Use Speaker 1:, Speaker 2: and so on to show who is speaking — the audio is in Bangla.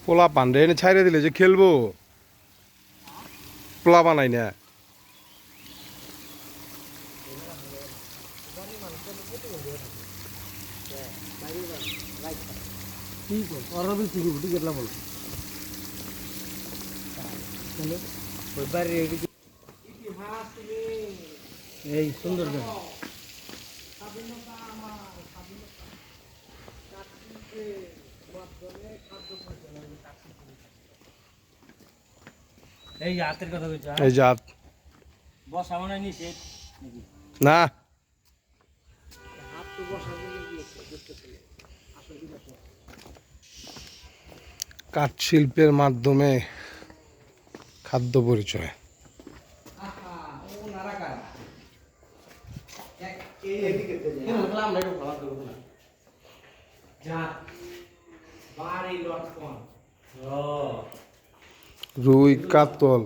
Speaker 1: পোলা পান্ডে এনে ছাইরে দিলে যে খেলবো পোলা বানাই না
Speaker 2: এই সুন্দর এই হাতের কথা কইছ
Speaker 1: এই জাত
Speaker 2: বসা মনে নিষেধ
Speaker 1: না
Speaker 2: হাত তো বসা
Speaker 1: কাঠ শিল্পের মাধ্যমে খাদ্য পরিচয় রুই কাতল